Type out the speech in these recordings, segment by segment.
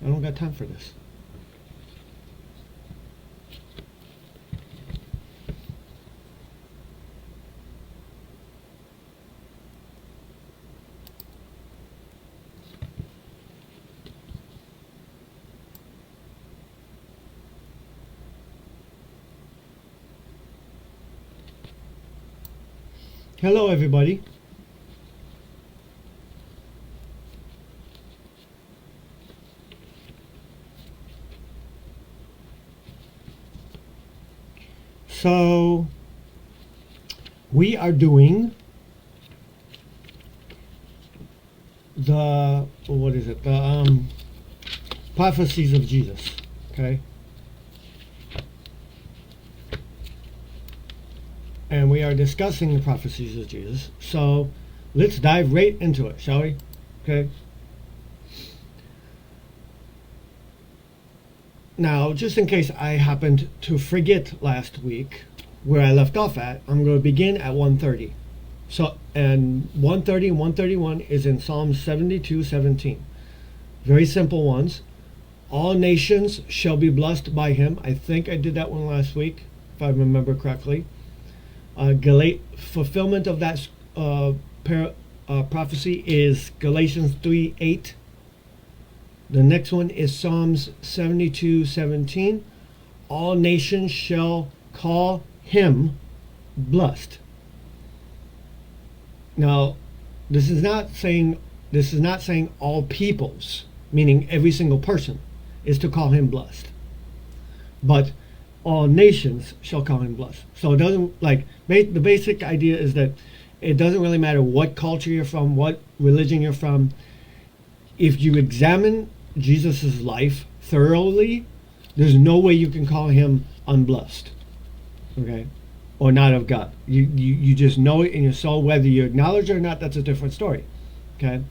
I don't got time for this. Hello, everybody. So, we are doing the, what is it? The prophecies of Jesus. Okay? And we are discussing the prophecies of Jesus. So let's dive right into it, shall we? Okay. Now, just in case I happened to forget last week where I left off at, I'm going to begin at 130. So, and 130 and 131 is in Psalm 72:17. Very simple ones. All nations shall be blessed by him. I think I did that one last week, if I remember correctly. Fulfillment of that prophecy is Galatians 3:8. The next one is Psalms 72:17. All nations shall call him blessed. Now, this is not saying all peoples, meaning every single person, is to call him blessed. But all nations shall call him blessed. So it doesn't, the basic idea is that it doesn't really matter what culture you're from, what religion you're from. If you examine Jesus' life thoroughly, there's no way you can call him unblessed, okay, or not of God. You just know it in your soul. Whether you acknowledge it or not, that's a different story, okay.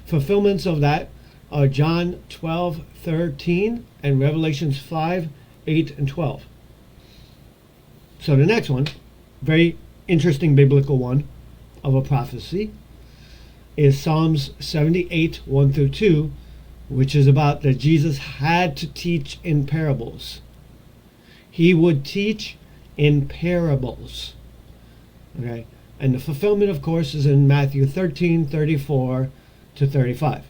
Fulfillments of that are John 12:13 and Revelations 5:8 and 12. So the next one, very interesting biblical one of a prophecy, is Psalms 78:1-2, which is about that Jesus had to teach in parables. He would teach in parables. Okay? And the fulfillment, of course, is in Matthew 13:34-35.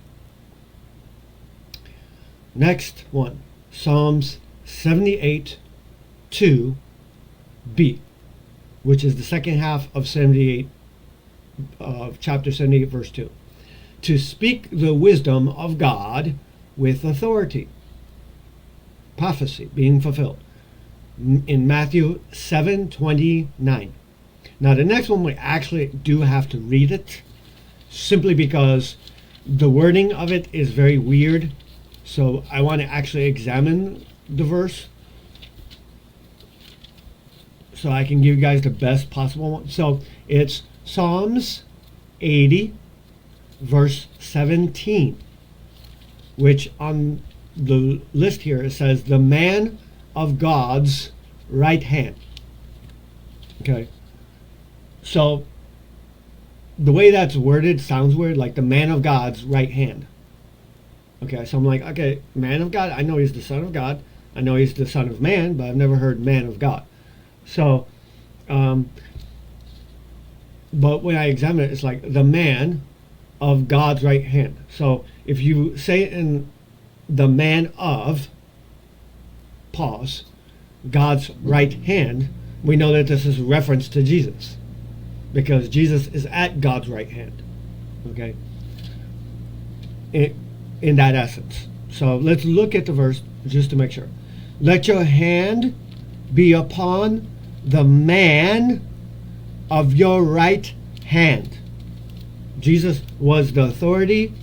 Next one, Psalms 78:2b, which is the second half of 78, of chapter 78, verse 2. To speak the wisdom of God with authority. Prophecy being fulfilled in Matthew 7:29. Now the next one we actually do have to read it, simply because the wording of it is very weird. So I want to actually examine the verse so I can give you guys the best possible one. So it's Psalms 80, verse 17, which on the list here it says, the man of God's right hand. Okay. So the way that's worded sounds weird, like the man of God's right hand. Okay, so I'm like, okay, man of God, I know he's the Son of God. I know he's the Son of Man, but I've never heard man of God. So, but when I examine it, it's like the man of God's right hand. So if you say it in the man of, pause, God's right hand, we know that this is a reference to Jesus, because Jesus is at God's right hand. Okay? In that essence. So let's look at the verse just to make sure. Let your hand be upon the man of your right hand. Jesus was the authority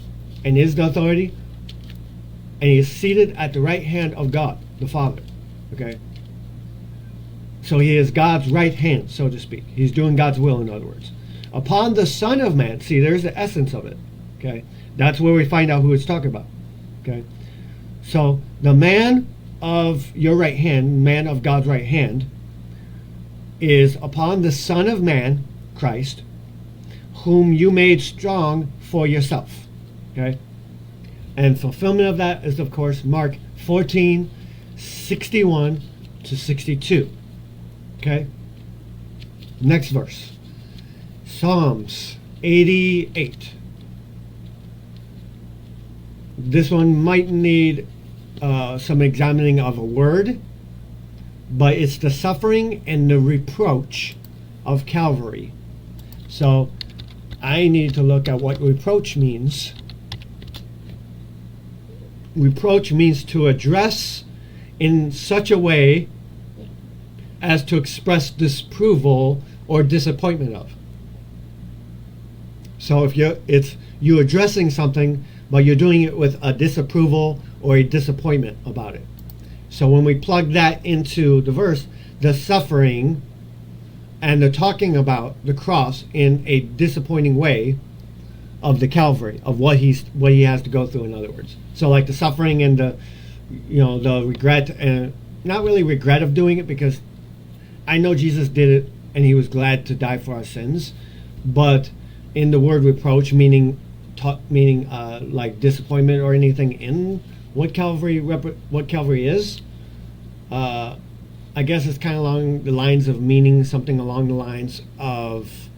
and is the authority, and he is seated at the right hand of God, the Father. Okay? So he is God's right hand, so to speak. He's doing God's will, in other words. Upon the Son of Man, see, there's the essence of it. Okay? That's where we find out who it's talking about. Okay? So the man of your right hand, man of God's right hand, is upon the Son of Man, Christ, whom you made strong for yourself. Okay? And fulfillment of that is, of course, Mark 14, 61 to 62. Okay? Next verse. Psalms 88. This one might need some examining of a word, but it's the suffering and the reproach of Calvary. So I need to look at what reproach means. Reproach means to address in such a way as to express disapproval or disappointment of. So if you're addressing something, but you're doing it with a disapproval or a disappointment about it. So when we plug that into the verse, the suffering and the talking about the cross in a disappointing way of the Calvary, of what he has to go through, in other words. So like the suffering and the regret, and not really regret of doing it, because I know Jesus did it and he was glad to die for our sins, but in the word reproach, meaning like disappointment or anything in what Calvary is, I guess it's kind of along the lines of meaning something along the lines of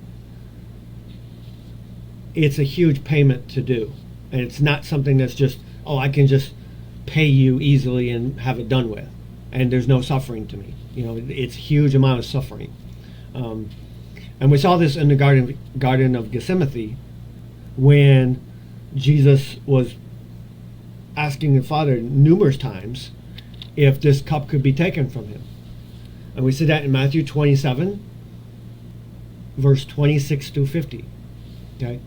it's a huge payment to do, and it's not something that's just, oh, I can just pay you easily and have it done with, and there's no suffering to me. It's a huge amount of suffering. And we saw this in the Garden of Gethsemane, when Jesus was asking the Father numerous times if this cup could be taken from him. And we see that in Matthew 27, verse 26 through 50. Okay.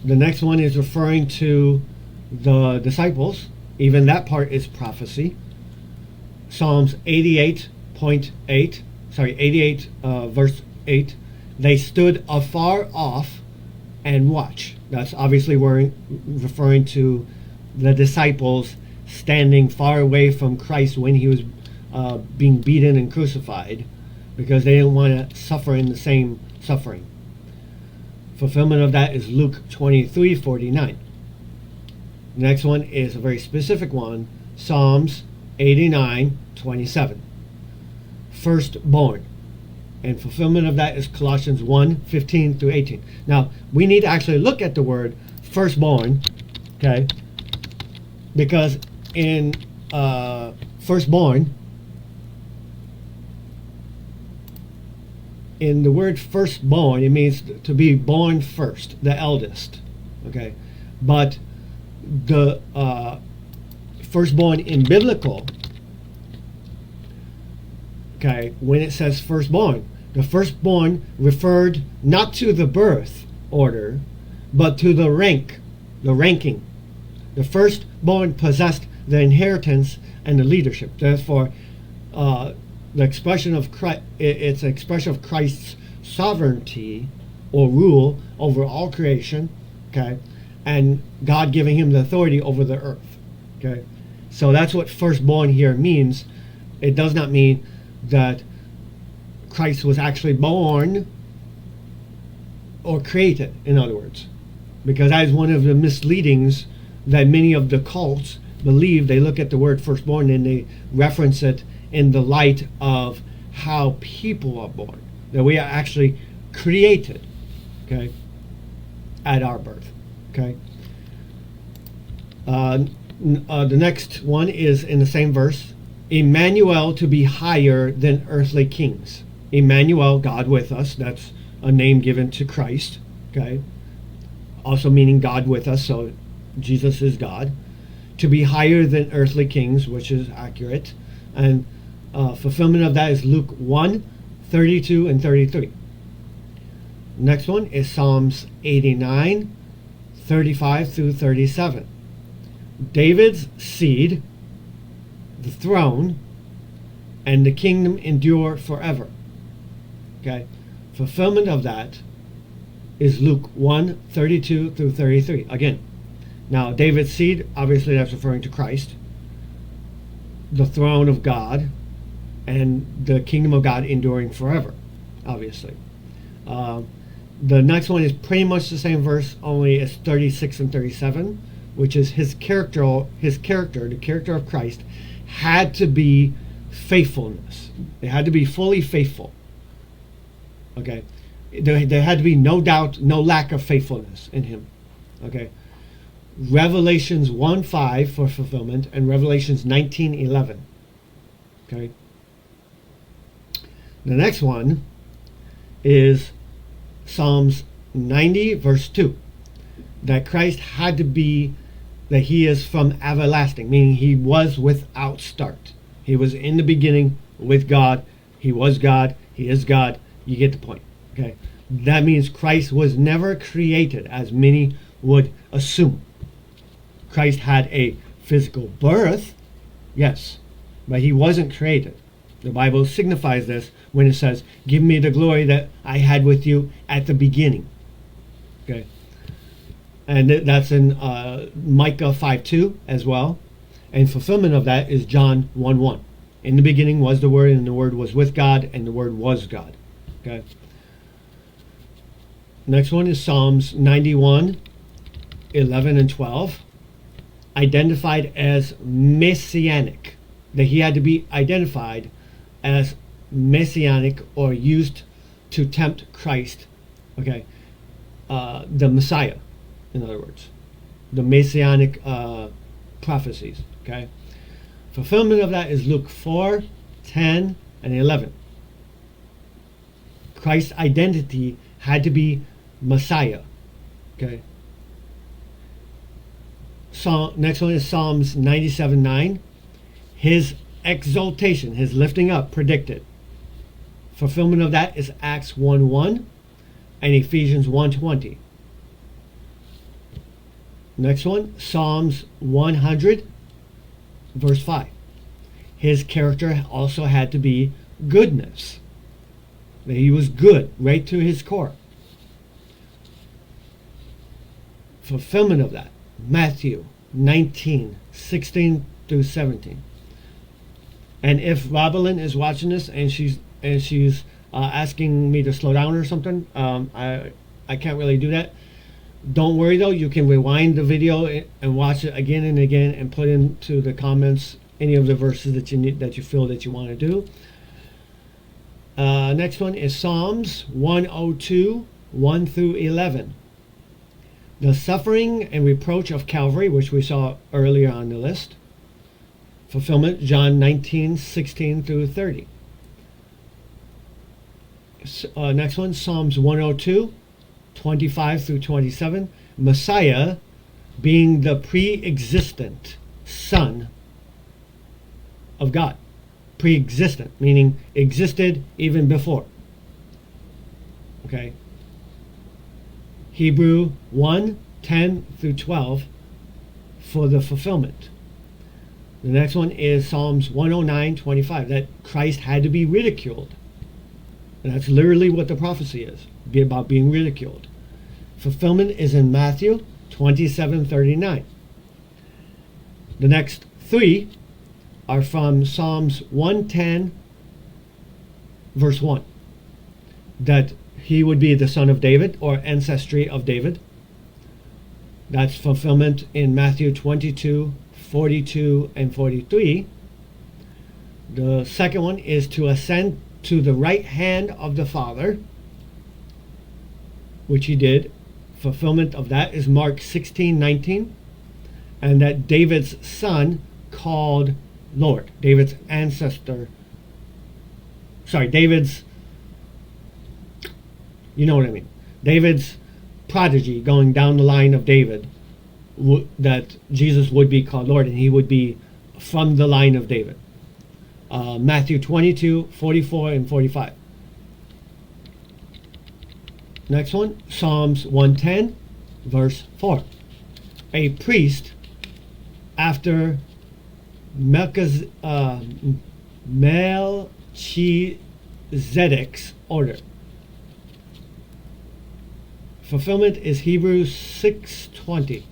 The next one is referring to the disciples. Even that part is prophecy. Psalms 88, verse 8. They stood afar off and watched. That's obviously referring to the disciples standing far away from Christ when he was being beaten and crucified, because they didn't want to suffer in the same suffering. Fulfillment of that is Luke 23:49. The next one is a very specific one, Psalms 89:27. Firstborn. And fulfillment of that is Colossians 1:15 through 18. Now, we need to actually look at the word firstborn, okay? Because in firstborn, in the word firstborn, it means to be born first, the eldest, okay? But the firstborn in biblical, okay, when it says firstborn, the firstborn referred not to the birth order, but to the ranking. The firstborn possessed the inheritance and the leadership. Therefore, the expression of Christ, it's an expression of Christ's sovereignty or rule over all creation, okay, and God giving him the authority over the earth, okay. So that's what firstborn here means. It does not mean that Christ was actually born or created, in other words, because that is one of the misleadings that many of the cults believe. They look at the word firstborn and they reference it in the light of how people are born, that we are actually created, okay, at our birth, okay. The next one is in the same verse, Emmanuel, to be higher than earthly kings. Emmanuel, God with us, that's a name given to Christ, okay, also meaning God with us, so Jesus is God. To be higher than earthly kings, which is accurate, and fulfillment of that is Luke 1:32 and 33. Next one is Psalms 89:35 through 37. David's seed, the throne, and the kingdom endure forever. Okay, fulfillment of that is Luke 1:32 through 33. Again, now David's seed, obviously that's referring to Christ, the throne of God, and the kingdom of God enduring forever, obviously. The next one is pretty much the same verse, only it's 36 and 37. which is his character, the character of Christ, had to be faithfulness. They had to be fully faithful. Okay, there had to be no doubt, no lack of faithfulness in him. Okay, Revelations 1:5 for fulfillment, and Revelations 19:11. Okay, the next one is Psalms 90 verse 2, that Christ had to be, that he is from everlasting, meaning he was without start. He was in the beginning with God. He was God. He is God. You get the point. Okay, that means Christ was never created, as many would assume. Christ had a physical birth, yes, but he wasn't created. The Bible signifies this when it says, "Give me the glory that I had with you at the beginning." Okay, and that's in Micah 5:2 as well. And fulfillment of that is John 1:1. In the beginning was the Word, and the Word was with God, and the Word was God. Okay. Next one is Psalms 91:11 and 12. Identified as messianic. That he had to be identified as messianic, or used to tempt Christ. Okay. The Messiah, in other words. The messianic prophecies. Okay. Fulfillment of that is Luke 4:10 and 11. Christ's identity had to be Messiah. Okay. So next one is Psalms 97:9. His exaltation, his lifting up, predicted. Fulfillment of that is Acts 1:1 and Ephesians 1:20. Next one, Psalms 100 verse 5. His character also had to be goodness. That he was good right to his core. Fulfillment of that, Matthew 19:16 through 17. And if Robelyn is watching this and she's asking me to slow down or something, I can't really do that. Don't worry though, you can rewind the video and watch it again and again, and put into the comments any of the verses that you need, that you feel that you want to do. Next one is Psalms 102, 1 through 11. The suffering and reproach of Calvary, which we saw earlier on the list. Fulfillment, John 19:16 through 30. Next one, Psalms 102, 25 through 27. Messiah being the pre-existent Son of God. Pre-existent, meaning existed even before. Okay. Hebrew 1:10 through 12 for the fulfillment. The next one is Psalms 109:25, that Christ had to be ridiculed. And that's literally what the prophecy is, about being ridiculed. Fulfillment is in Matthew 27:39. The next three are from Psalms 110 verse 1, that he would be the son of David, or ancestry of David. That's fulfillment in Matthew 22:42 and 43. The second one is to ascend to the right hand of the Father, which he did. Fulfillment of that is Mark 16:19, and that David's son called Lord. David's ancestor. Sorry, David's, you know what I mean. David's prodigy going down the line of David, that Jesus would be called Lord, and he would be from the line of David. Matthew 22:44 and 45. Next one, Psalms 110 verse 4. A priest after Melchizedek's order. Fulfillment is Hebrews 6:20.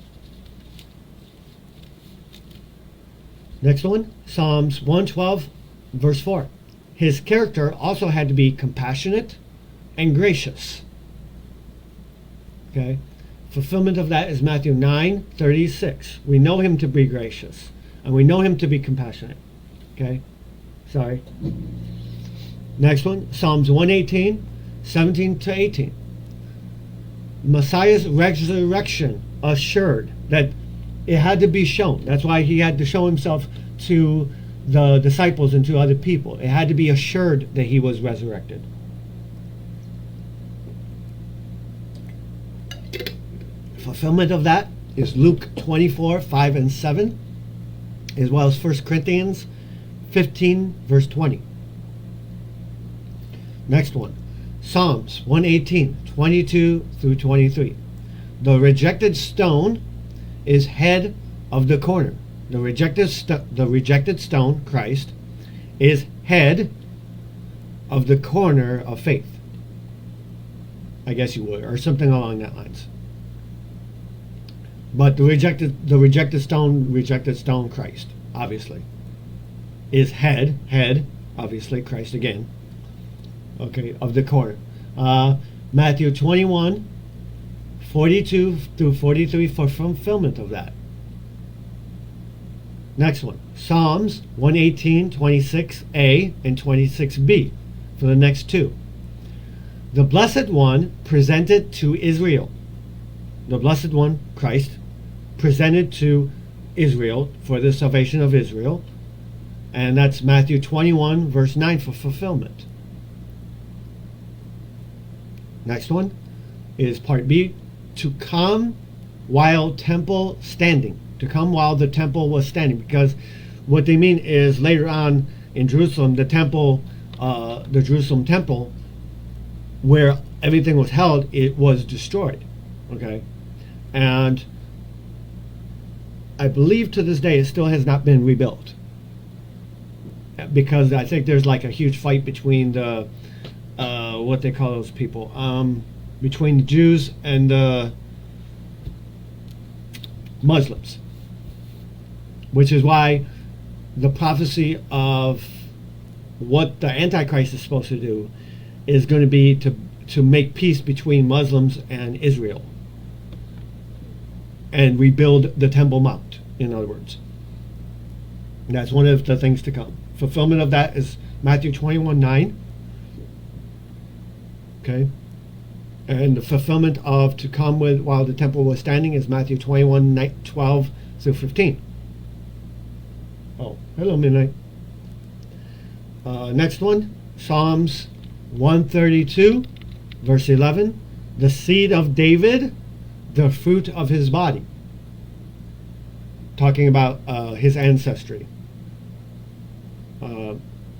Next one, Psalms 112 verse 4. His character also had to be compassionate and gracious. Okay. Fulfillment of that is Matthew 9:36. We know him to be gracious, and we know him to be compassionate. Okay? Sorry. Next one, Psalms 118, 17 to 18. Messiah's resurrection assured that it had to be shown. That's why he had to show himself to the disciples and to other people. It had to be assured that he was resurrected. Fulfillment of that is Luke 24, 5 and 7, as well as 1 Corinthians 15, verse 20. Next one, Psalms 118, 22 through 23. The rejected stone is head of the corner. The rejected stone, Christ, is head of the corner of faith. I guess you would, or something along that lines. But the rejected stone, Christ, obviously, is head, obviously, Christ again, okay, of the corner. Matthew 21, 42 through 43 for fulfillment of that. Next one, Psalms 118, 26a and 26b for the next two. The Blessed One presented to Israel. The Blessed One, Christ, presented to Israel for the salvation of Israel. And that's Matthew 21, verse 9 for fulfillment. Next one is part B, to come while temple standing. To come while the temple was standing. Because what they mean is later on in Jerusalem, the Jerusalem temple, where everything was held, it was destroyed. Okay? And I believe to this day it still has not been rebuilt. Because I think there's like a huge fight between the what they call those people, between the Jews and the Muslims, which is why the prophecy of what the Antichrist is supposed to do is going to be to make peace between Muslims and Israel and rebuild the Temple Mount, in other words. And that's one of the things to come. Fulfillment of that is Matthew 21, 9. Okay? And the fulfillment of to come with while the temple was standing is Matthew 21, 12 through 15. Oh, hello, midnight. Next one, Psalms 132, verse 11. The seed of David, the fruit of his body. Talking about his ancestry.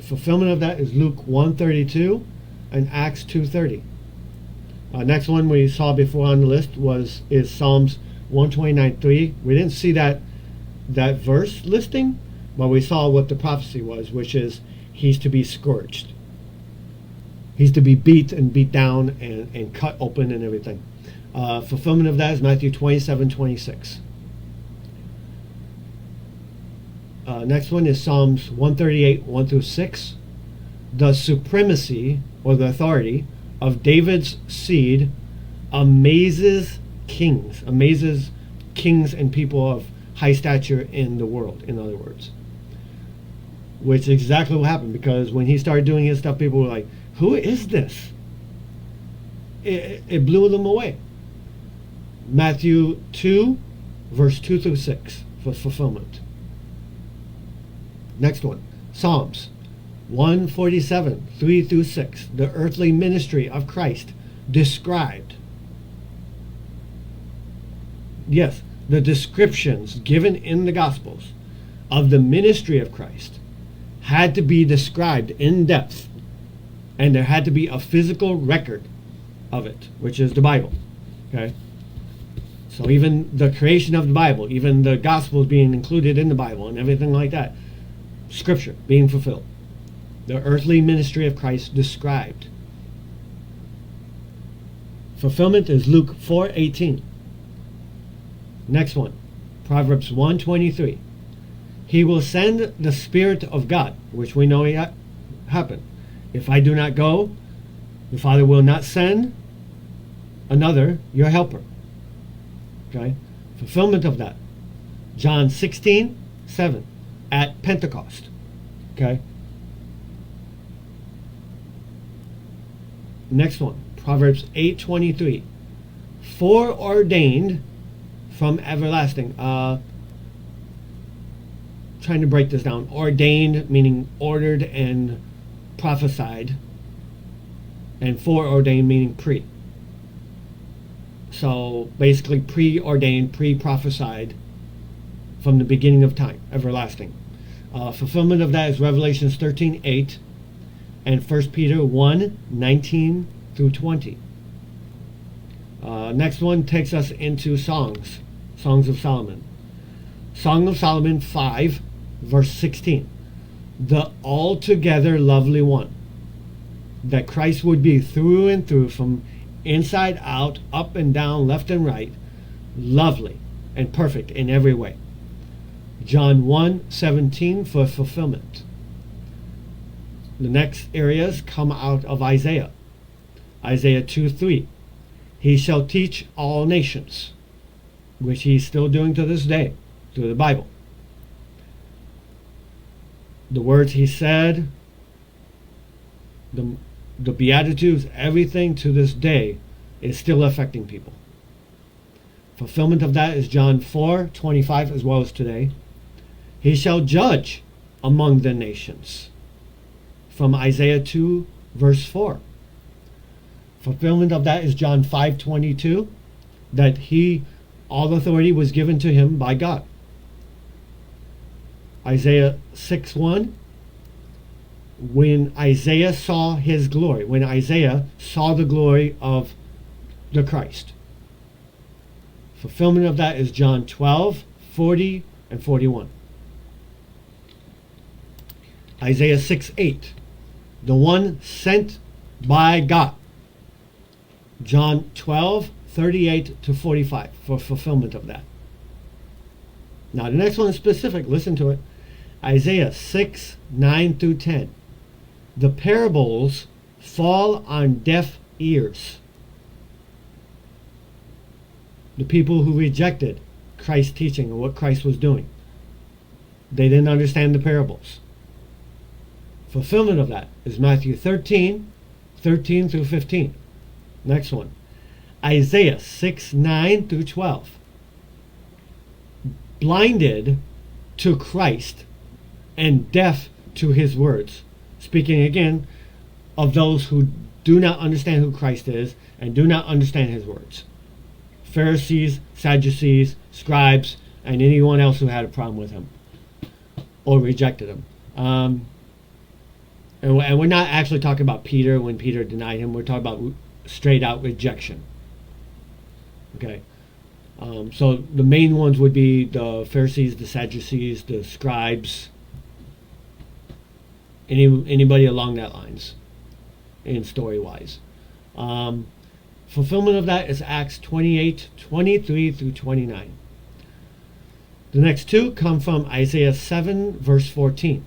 Fulfillment of that is Luke 132 and Acts 2:30. Next one we saw before on the list is Psalms 129:3. We didn't see that verse listing, but we saw what the prophecy was, which is he's to be scourged. He's to be beat down and cut open and everything. Fulfillment of that is Matthew 27:26. Next one is Psalms 138, 1 through 6. The supremacy or the authority of David's seed amazes kings and people of high stature in the world, in other words. Which is exactly what happened, because when he started doing his stuff, people were like, who is this? It blew them away. Matthew 2, verse 2 through 6 for fulfillment. Next one, Psalms 147, 3 through 6, the earthly ministry of Christ described. Yes, the descriptions given in the Gospels of the ministry of Christ had to be described in depth, and there had to be a physical record of it, which is the Bible. Okay? So even the creation of the Bible, even the Gospels being included in the Bible and everything like that, Scripture being fulfilled. The earthly ministry of Christ described. Fulfillment is Luke 4:18. Next one, Proverbs 1:23. He will send the Spirit of God, which we know happened. If I do not go, the Father will not send another, your helper. Okay? Fulfillment of that. John 16:7 at Pentecost. Okay? Next one, Proverbs 8:23. Foreordained from everlasting. Trying to break this down. Ordained meaning ordered and prophesied, and foreordained meaning pre. So basically preordained, pre-prophesied from the beginning of time, everlasting. Fulfillment of that is Revelations 13:8 and 1 Peter 1:19 through 20. Next one takes us into Songs of Solomon. Song of Solomon 5, verse 16. The altogether lovely one, that Christ would be through and through, from inside out, up and down, left and right, lovely and perfect in every way. John 1:17 for fulfillment. The next areas come out of Isaiah. Isaiah 2:3. He shall teach all nations, which he's still doing to this day through the Bible. The words he said, the Beatitudes, everything to this day is still affecting people. Fulfillment of that is John 4:25 as well as today. He shall judge among the nations, from Isaiah 2 verse 4. Fulfillment of that is John 5:22, that all authority was given to him by God. Isaiah 6:1, when Isaiah saw his glory, when Isaiah saw the glory of the Christ. Fulfillment of that is John 12:40 and 41. Isaiah 6:8, the one sent by God. John 12:38 to 45 for fulfillment of that. Now the next one is specific. Listen to it. Isaiah 6:9 through 10. The parables fall on deaf ears. The people who rejected Christ's teaching and what Christ was doing, they didn't understand the parables. Fulfillment of that is Matthew 13:13 through 15. Next one, Isaiah 6:9 through 12. Blinded to Christ and deaf to his words. Speaking again of those who do not understand who Christ is and do not understand his words. Pharisees, Sadducees, scribes, and anyone else who had a problem with him or rejected him. And we're not actually talking about Peter when Peter denied him. We're talking about straight out rejection. Okay. So the main ones would be the Pharisees, the Sadducees, the scribes, anybody along that lines in story-wise. Fulfillment of that is Acts 28:23 through 29. The next two come from Isaiah 7, verse 14.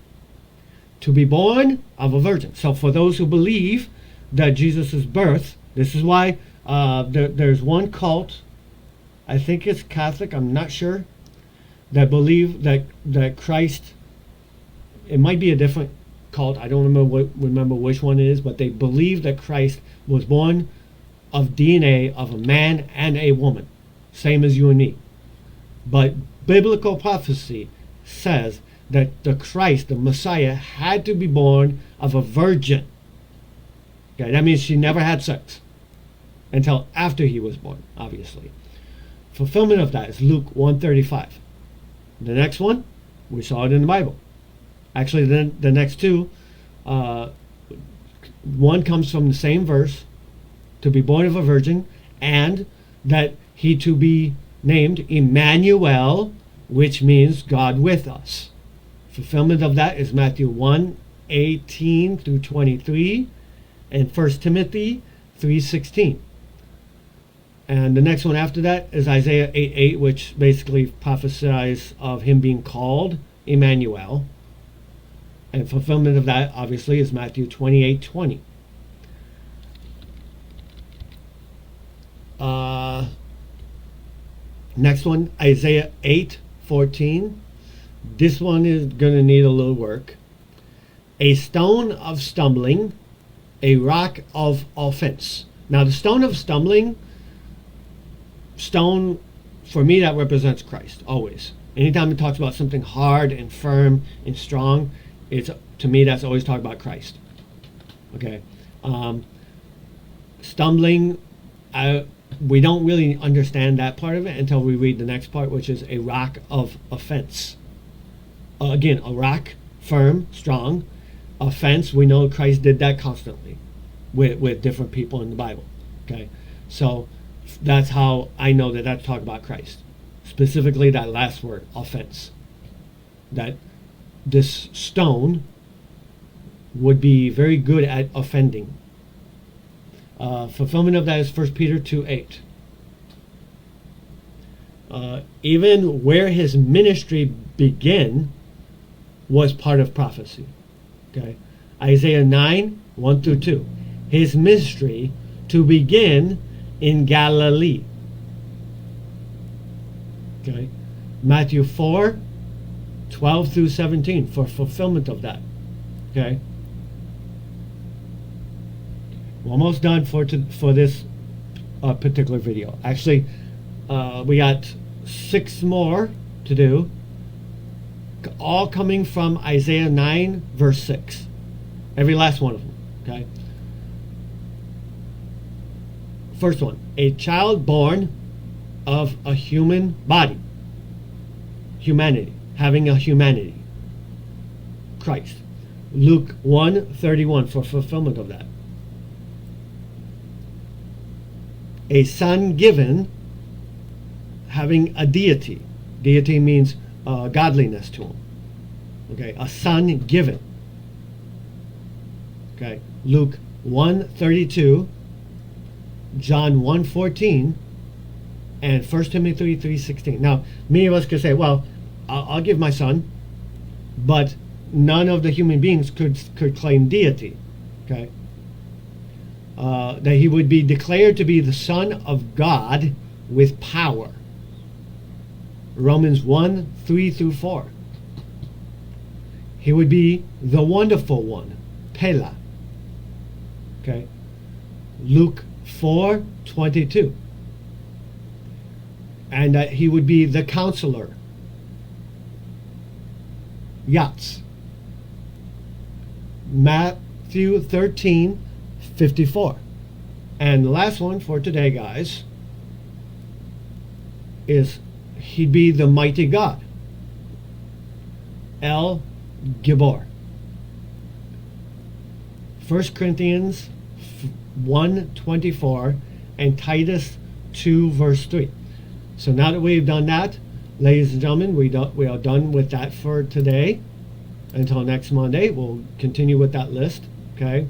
To be born of a virgin. So for those who believe that Jesus' birth, this is why there's one cult, I think it's Catholic, I'm not sure, that believe that Christ, it might be a different cult, I don't remember which one it is, but they believe that Christ was born of DNA of a man and a woman, same as you and me. But biblical prophecy says that the Christ, the Messiah, had to be born of a virgin. Okay, that means she never had sex until after he was born, obviously. Fulfillment of that is Luke 1:35. The next one, we saw it in the Bible. Actually, the next two, one comes from the same verse, to be born of a virgin, and that he to be named Emmanuel, which means God with us. Fulfillment of that is Matthew 1:18 through 23 and 1 Timothy 3:16. And the next one after that is Isaiah 8:8, which basically prophesies of him being called Emmanuel. And fulfillment of that, obviously, is Matthew 28:20. Next one, Isaiah 8:14. This one is going to need a little work. A stone of stumbling, a rock of offense. Now, the stone of stumbling, stone, for me, that represents Christ, always. Anytime it talks about something hard and firm and strong, it's, to me, that's always talking about Christ. Okay? Stumbling, we don't really understand that part of it until we read the next part, which is a rock of offense. Again, a rock, firm, strong. Offense, we know Christ did that constantly with different people in the Bible. Okay? So that's how I know that that's talking about Christ. Specifically that last word, offense. That this stone would be very good at offending. Fulfillment of that is 1 Peter 2:8. Even where his ministry began was part of prophecy. Okay, Isaiah 9:1-2. His ministry to begin in Galilee. Okay, Matthew 4:12-17 for fulfillment of that. Okay, we're almost done for this particular video. Actually, we got 6 more to do, all coming from Isaiah 9 verse 6. Every last one of them. Okay. First one, a child born of a human body. Humanity, having a humanity. Christ. Luke 1:31 for fulfillment of that. A son given, having a deity. Deity means godliness to him. Okay, a son given. Okay, Luke 1:32, John 1:14, and 1 Timothy 3:16. Now, many of us could say, well, I'll give my son, but none of the human beings could claim deity. Okay, that he would be declared to be the Son of God with power. Romans 1:3-4. He would be the wonderful one, Pella. Okay, Luke 4:22. And that he would be the counselor, Yats. Matthew 13:54. And the last one for today, guys, is he'd be the mighty God, El Gibor. 1 Corinthians 1:24 and Titus 2 verse 3. So now that we've done that, ladies and gentlemen, we are done with that for today. Until next Monday, we'll continue with that list. Okay,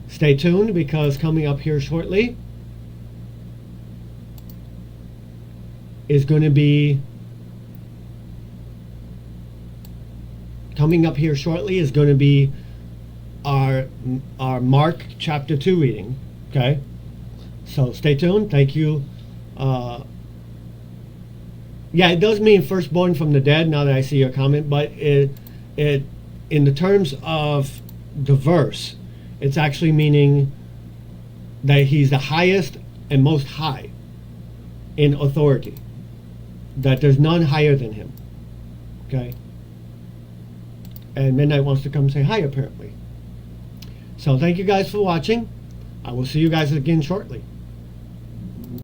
stay tuned, because coming up here shortly is going to be our Mark chapter 2 reading. Okay, so stay tuned. Thank you. Yeah, it does mean firstborn from the dead, now that I see your comment, but it in the terms of the verse, it's actually meaning that he's the highest and most high in authority, that there's none higher than him. Okay, and Midnight wants to come say hi, apparently. So thank you guys for watching. I will see you guys again shortly.